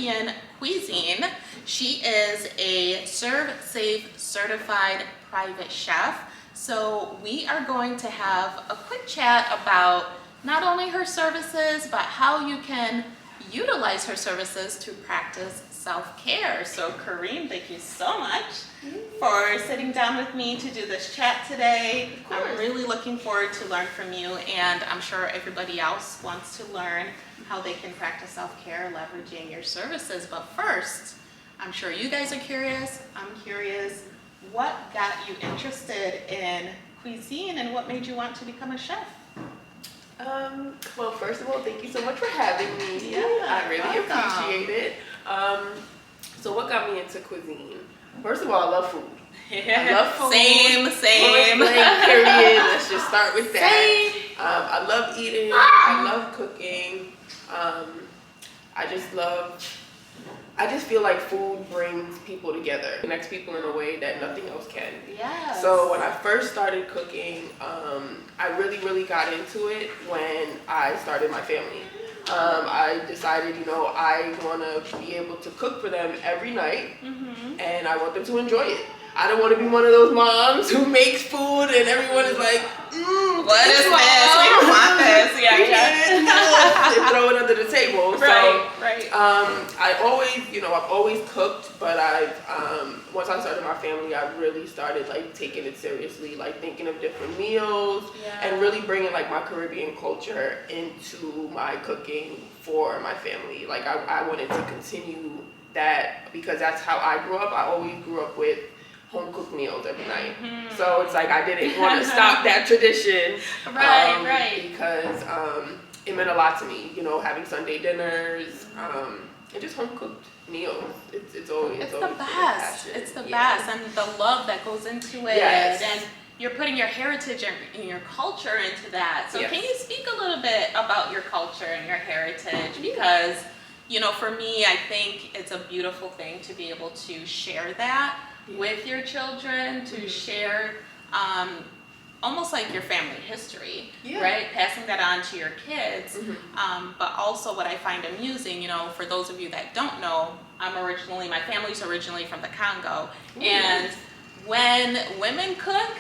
Caribbean Cuisine. She is a Serve Safe certified private chef. So we are going to have a quick chat about not only her services, but how you can utilize her services to practice self-care. So Carine, thank you so much for sitting down with me to do this chat today. I'm really looking forward to learn from you, and I'm sure everybody else wants to learn how they can practice self-care leveraging your services. But first, I'm sure you guys are curious. I'm curious, what got you interested in cuisine and what made you want to become a chef? Well, first of all, thank you so much for having me. Yeah, I really welcome. appreciate it. So what got me into cuisine? First of all, I love food. I love food. Same. Point blank, period. Let's just start with that. Same. I love eating. I love cooking. I just feel like food brings people together, connects people in a way that nothing else can. Yes. So when I first started cooking, I really got into it when I started my family. I decided, I want to be able to cook for them every night, and I want them to enjoy it. I don't want to be one of those moms who makes food and everyone is like, what is this? We don't want this. Yeah. And throw it under the table. Right. I've always cooked, but once I started my family, I really started taking it seriously, thinking of different meals and really bringing my Caribbean culture into my cooking for my family. I wanted to continue that because that's how I grew up. I always grew up with home cooked meals every night. So it's I didn't want to stop that tradition. Right. Because it meant a lot to me, having Sunday dinners, and just home cooked meals. It's the best. It's the best, and the love that goes into it. Yes. And you're putting your heritage and your culture into that. So Yes. can you speak a little bit about your culture and your heritage? Because, for me, I think it's a beautiful thing to be able to share that with your children, to share almost like your family history, right? Passing that on to your kids. But also what I find amusing, for those of you that don't know, my family's originally from the Congo. And when women cook,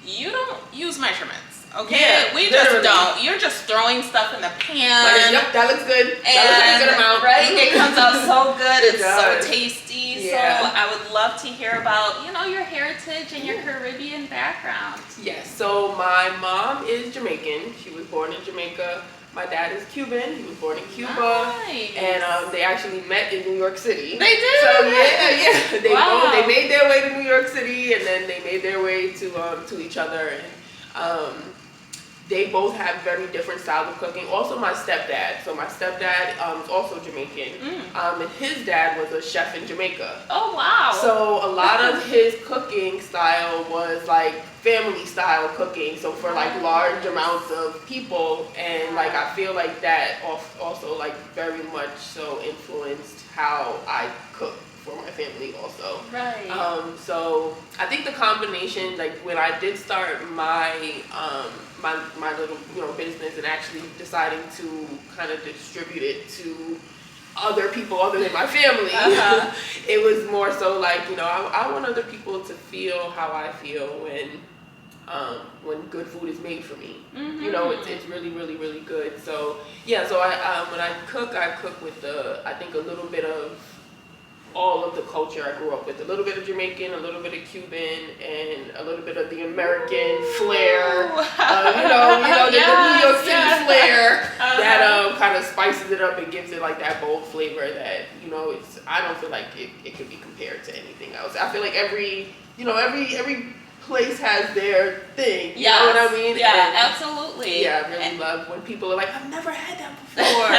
you don't use measurements, okay? Yeah, we literally. just don't. You're just throwing stuff in the pan. Yep, that looks good. And, That looks like a good amount. right? It comes out so good. It It's does. so tasty. Yeah. So I would love to hear about, your heritage and your Caribbean background. Yes, so my mom is Jamaican. She was born in Jamaica. My dad is Cuban. He was born in Cuba. Nice. And they actually met in New York City. They did? So yeah. They made their way to New York City, and then they made their way to each other. And they both have very different styles of cooking. Also my stepdad. So my stepdad is also Jamaican. And his dad was a chef in Jamaica. Oh, wow. So a lot of his cooking style was family style cooking. So for large amounts of people, and I feel like that also very much so influenced how I cook for my family also. Right. So I think the combination, when I did start my my little business and actually deciding to kind of distribute it to other people other than my family, it was more so I want other people to feel how I feel when good food is made for me. It's really good. So I when I cook with I think a little bit of all of the culture I grew up with, a little bit of Jamaican, a little bit of Cuban, and a little bit of the American flair, the New York City flair that kind of spices it up and gives it that bold flavor that I don't feel like it could be compared to anything else. I feel like every place has their thing. You know what I mean? Yeah, and, absolutely. Yeah, I really love when people are I've never had that before,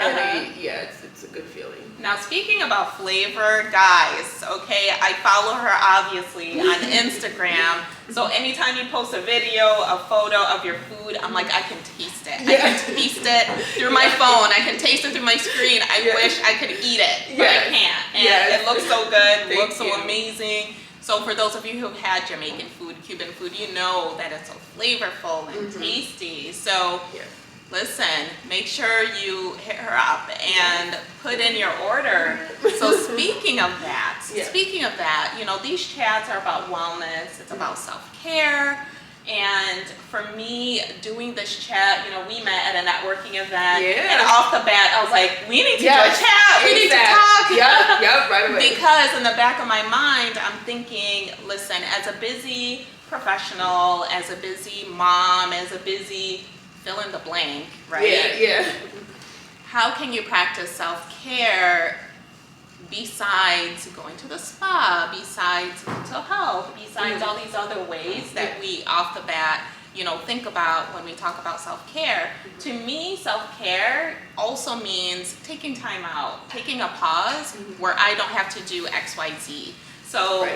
and it's a good feeling. Now, speaking about flavor, guys, okay, I follow her obviously on Instagram. So anytime you post a video, a photo of your food, I'm I can taste it. I can taste it through my phone. I can taste it through my screen. I wish I could eat it, but I can't. And it looks so good, looks so amazing. So for those of you who've had Jamaican food, Cuban food, you know that it's so flavorful and tasty. So Listen, make sure you hit her up and put in your order. So speaking of that, you know, these chats are about wellness, it's about self-care. And for me, doing this chat, you know, we met at a networking event, and off the bat, I was like, we need to do a chat, we need to talk. Yep, right away. Because in the back of my mind, I'm thinking, listen, as a busy professional, as a busy mom, as a busy fill in the blank, right? Yeah. How can you practice self-care besides going to the spa, besides mental health, besides all these other ways that we off the bat, you know, think about when we talk about self-care? To me, self-care also means taking time out, taking a pause where I don't have to do X, Y, Z. So,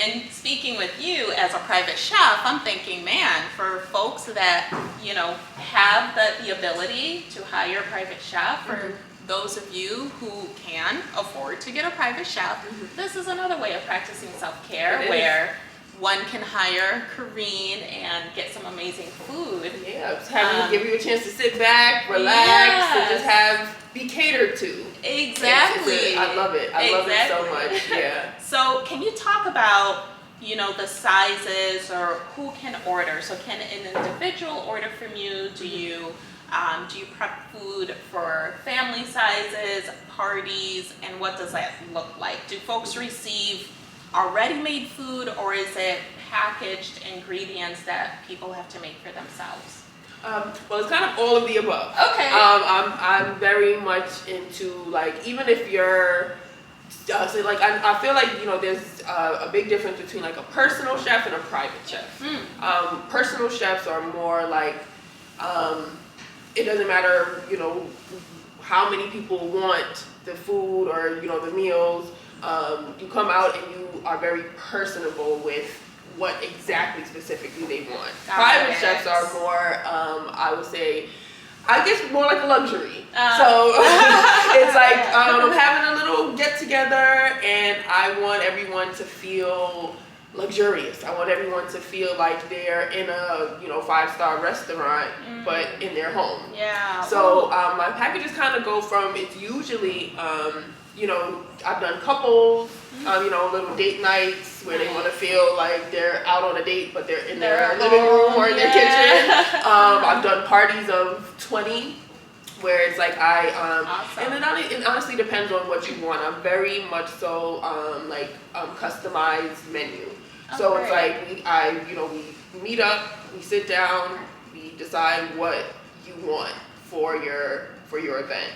and speaking with you as a private chef, I'm thinking, man, for folks that, you know, have the ability to hire a private chef, or those of you who can afford to get a private chef, this is another way of practicing self-care where one can hire Carine and get some amazing food. Yeah, give you a chance to sit back, relax, and just be catered to. Exactly. I love it. I love it so much. Yeah. So can you talk about, you know, the sizes or who can order? So can an individual order from you? Do you prep food for family sizes, parties, and what does that look like? Do folks receive already made food, or is it packaged ingredients that people have to make for themselves? Well, it's kind of all of the above. Okay. I'm very much into, like, even if you're so like I feel like, you know, there's a big difference between like a personal chef and a private chef. Personal chefs are more like it doesn't matter, you know, how many people want the food or, you know, the meals. You come out and you are very personable with what exactly specifically they want. Private chefs are more, I would say, I guess more like a luxury. So it's like I'm having a little get together and I want everyone to feel luxurious. I want everyone to feel like they're in a, you know, 5-star restaurant, but in their home. Yeah. So my packages kind of go from, it's usually, you know, I've done couples, you know, little date nights where they want to feel like they're out on a date, but they're in their living room or in their kitchen. I've done parties of 20 where it's like awesome. And it honestly depends on what you want. I'm very much so customized menu. So it's like we meet up, we sit down, we decide what you want for your event.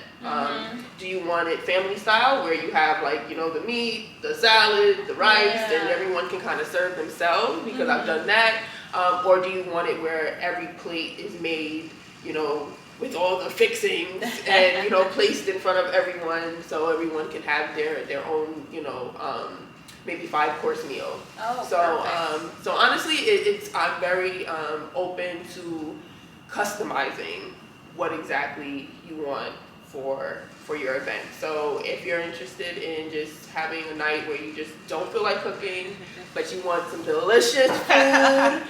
Do you want it family style where you have, like, you know, the meat, the salad, the rice, and everyone can kind of serve themselves, because I've done that, or do you want it where every plate is made, you know, with all the fixings and, you know, placed in front of everyone so everyone can have their own, you know, maybe 5-course meal. So honestly, I'm very open to customizing what exactly you want for your event. So if you're interested in just having a night where you just don't feel like cooking, but you want some delicious food,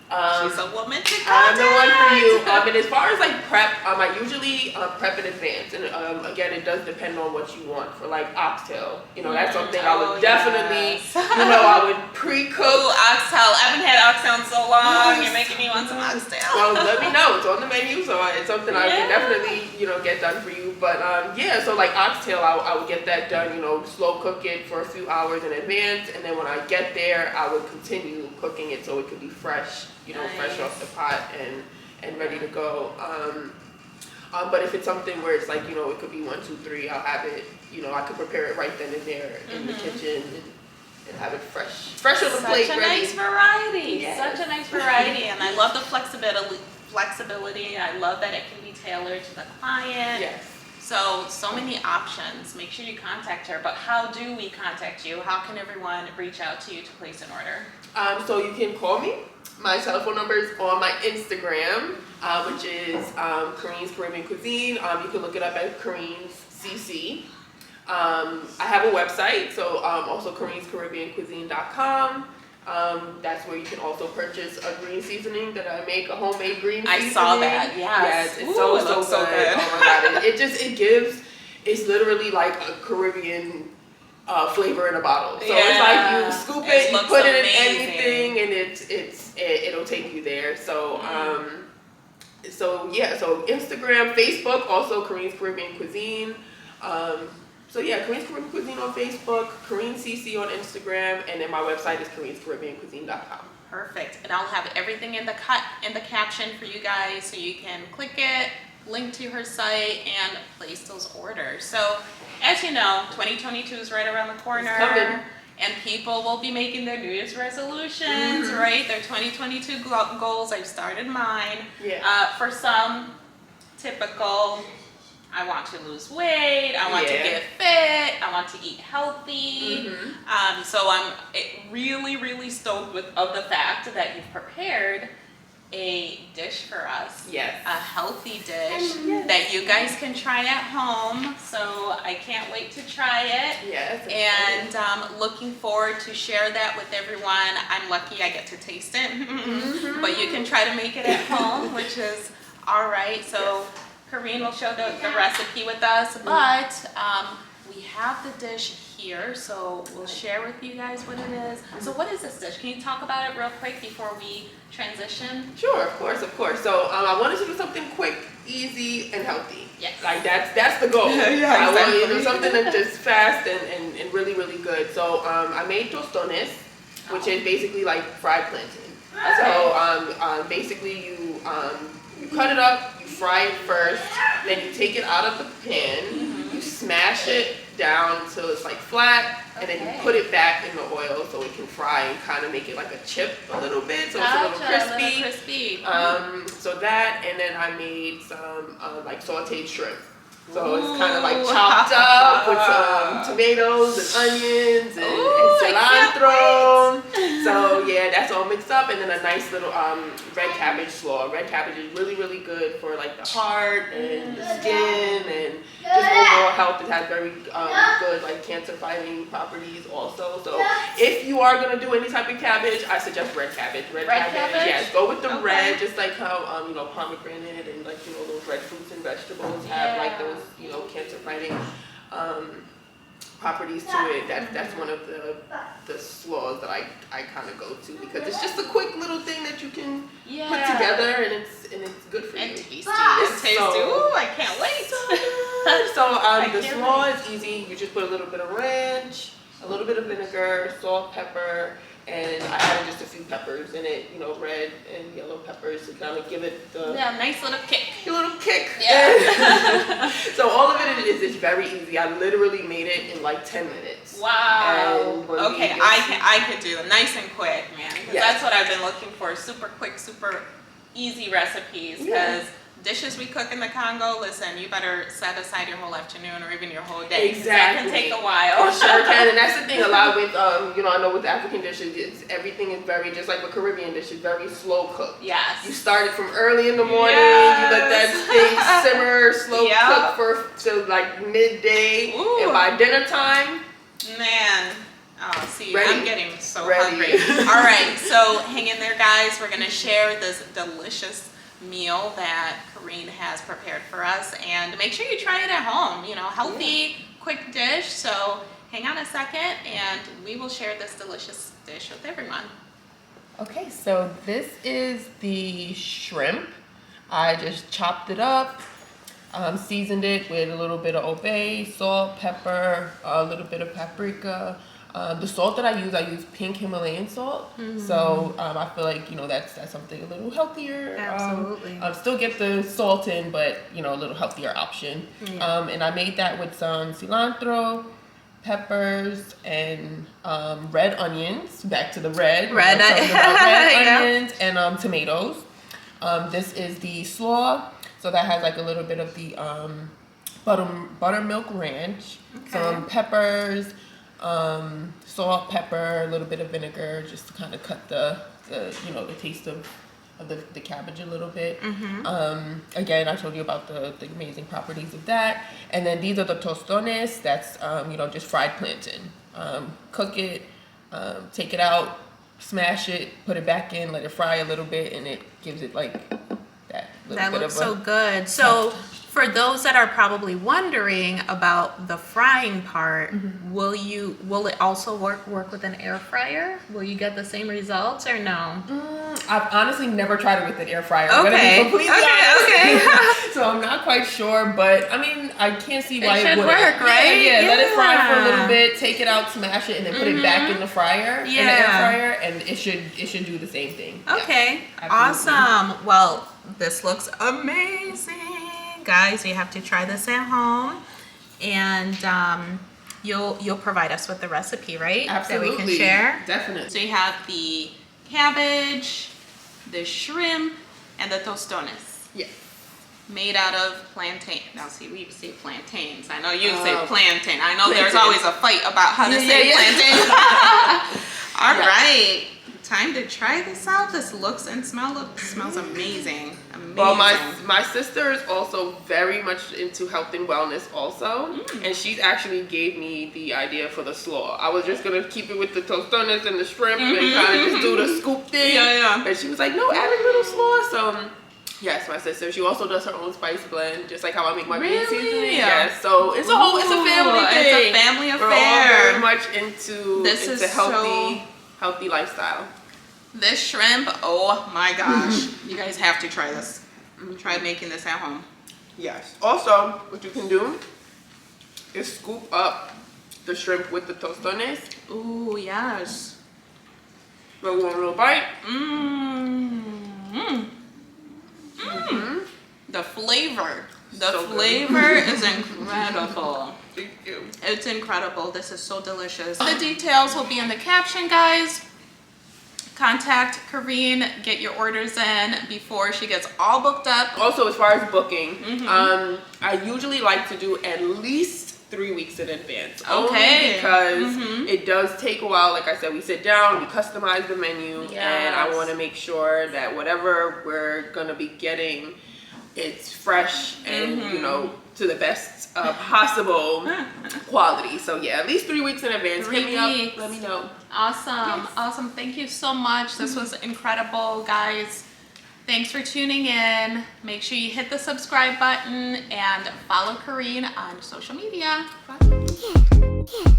she's a woman to contact. I'm the one for you. And as far as like prep, I usually prep in advance, and again, it does depend on what you want. For like oxtail, you know, that's something I would definitely, you know, I would pre-cook. Ooh, oxtail! I haven't had oxtail in so long. You're making me want some oxtail. Well, let me know. It's on the menu, so it's something I can definitely, you know, get done for you. But so like oxtail, I would get that done. You know, slow cook it for a few hours in advance, and then when I get there, I would continue cooking it so it could be fresh. You know, fresh off the pot and ready to go. But if it's something where it's like, you know, it could be 1, 2, 3, I'll have it, you know, I could prepare it right then and there in the kitchen and have it fresh on the plate. Such a nice variety. Such a nice variety. And I love the flexibility. I love that it can be tailored to the client. Yes. So many options. Make sure you contact her. But how do we contact you? How can everyone reach out to you to place an order? So you can call me. My telephone number is on my Instagram, which is Carine's Caribbean Cuisine. You can look it up at Carine's CC. I have a website, so also Carine'sCaribbeanCuisine.com. That's where you can also purchase a green seasoning that I make, a homemade green seasoning. I saw that, yes. Yes, it's Ooh, so good. Oh my God, it gives, it's literally like a Caribbean flavor in a bottle. So it's like you scoop it, you put it in anything, and it'll take you there. So so Instagram, Facebook, also Carine's Caribbean Cuisine. Carine's Caribbean Cuisine on Facebook, Carine CC on Instagram, and then my website is carinescaribbeancuisine.com. Perfect. And I'll have everything in the caption for you guys, so you can click it, link to her site, and place those orders. So, as you know, 2022 is right around the corner, and people will be making their New Year's resolutions, right? Their 2022 goals. I've started mine. For some, typical, I want to lose weight, I want to get fit, I want to eat healthy. So I'm really, really stoked of the fact that you've prepared a dish for us. Yes. A healthy dish that you guys can try at home. So I can't wait to try it. Yes. And looking forward to share that with everyone. I'm lucky I get to taste it. But you can try to make it at home, which is all right. So Carine will show the recipe with us, but we have the dish here, so we'll share with you guys what it is. So what is this dish? Can you talk about it real quick before we transition? Sure, of course. So I wanted to do something quick, easy, and healthy. Yes. Like that's the goal. I want to do something that's just fast and really, really good. So I made tostones, which is basically like fried plantain. So basically you cut it up, you fry it first, then you take it out of the pan, you smash it down till it's like flat, and then you put it back in the oil so it can fry and kind of make it like a chip a little bit, so it's a little crispy. So that, and then I made some like sauteed shrimp. So it's kind of like chopped up with some tomatoes and onions and cilantro. So yeah, that's all mixed up, and then a nice little red cabbage slaw. Red cabbage is really, really good for like the heart and the skin and just overall health. It has very good like cancer fighting properties also. So if you are gonna do any type of cabbage, I suggest red cabbage. Red cabbage? Yes, go with the red, just like how pomegranate and like those red fruits and vegetables have like those cancer fighting properties to it. That's one of the slaws that I kind of go to, because it's just a quick little thing that you can put together, and it's good for you. And tasty. Ooh, I can't wait. So the slaw is easy. You just put a little bit of ranch, a little bit of vinegar, salt, pepper, and I added just a few peppers in it, red and yellow peppers to kind of give it the nice little kick. A little kick. Yeah. So all of it is very easy. I literally made it in like 10 minutes. Wow. Okay, I could do them nice and quick, man. That's what I've been looking for. Super quick, super easy recipes. Because dishes we cook in the Congo, listen, you better set aside your whole afternoon or even your whole day. Exactly. That can take a while. It sure can, and that's the thing. A lot with, I know with African dishes, everything is very, just like with Caribbean dishes, very slow cooked. Yes. You start it from early in the morning, you let that thing simmer, slow cook till like midday, and by dinner time, man. Oh, see, ready. I'm getting so hungry. All right, so hang in there, guys. We're going to share this delicious meal that Carine has prepared for us, and make sure you try it at home. Healthy, quick dish. So hang on a second, and we will share this delicious dish with everyone. Okay, so this is the shrimp. I just chopped it up, seasoned it with a little bit of obey, salt, pepper, a little bit of paprika. The salt that I use pink Himalayan salt. So I feel like that's something a little healthier. Absolutely. Still get the salt in, but a little healthier option. And I made that with some cilantro, peppers, and red onions. Back to the red. Red onions and tomatoes. This is the slaw. So that has like a little bit of the buttermilk ranch, some peppers, salt, pepper, a little bit of vinegar, just to kind of cut the taste of the cabbage a little bit. Again, I told you about the amazing properties of that. And then these are the tostones. That's just fried plantain. Cook it, take it out, smash it, put it back in, let it fry a little bit, and it gives it like that little That bit looks of a... so good. So for those that are probably wondering about the frying part, will it also work with an air fryer? Will you get the same results or no? I've honestly never tried it with an air fryer. Okay. I'm gonna be completely honest. Okay. So I'm not quite sure, but I mean, I can't see why It it should wouldn't. work, right? Yeah, let it fry for a Yeah. little bit, take it out, smash it, and then put it back in the fryer, in the air Yeah. fryer, and it should do the same thing. Okay, Yeah, absolutely. awesome. Well, this looks amazing. Guys, you have to try this at home. And you'll provide us with the recipe, right? Absolutely. That we can share. Definitely. So you have the cabbage, the shrimp, and the tostones. Yes. Made out of plantain. Now see, we say plantains. I know you say Oh. plantain. I know there's Plantain. always a fight about how to Yeah, say yeah, yeah. plantain. All Yeah. right. Time to try this out. This looks and smells amazing. Amazing. Well, my sister is also very much into health and wellness also, and she's actually gave me the idea for the slaw. I was just gonna keep it with the tostones and the shrimp and kind of just do the scoop thing. Yeah. But she was like, no, add a little slaw. So yes, my sister. She also does her own spice blend, just like how I make my bean seasoning. Yes. So it's a family thing. It's a family We're all affair. very much into healthy lifestyle. This shrimp, oh my gosh. You guys have to try this. Try making this at home. Yes. Also, what you can do is scoop up the shrimp with the tostones. Ooh, yes. Go one little bite. The flavor. The So good. flavor is incredible. Thank you. It's incredible. This is so delicious. The details will be in the caption, guys. Contact Carine, get your orders in before she gets all booked up. Also, as far as booking, I usually like to do at least 3 weeks in advance. Okay. Only because it does take a while. Like I said, we sit down, we customize the menu, and I Yes. want to make sure that whatever we're gonna be getting, it's fresh and to the best possible quality. So yeah, at least 3 weeks in advance. 3 Hit me up. weeks. Let me know. Awesome. Yes. Awesome. Thank you so much. This was incredible, guys. Thanks for tuning in. Make sure you hit the subscribe button and follow Carine on social media. Bye.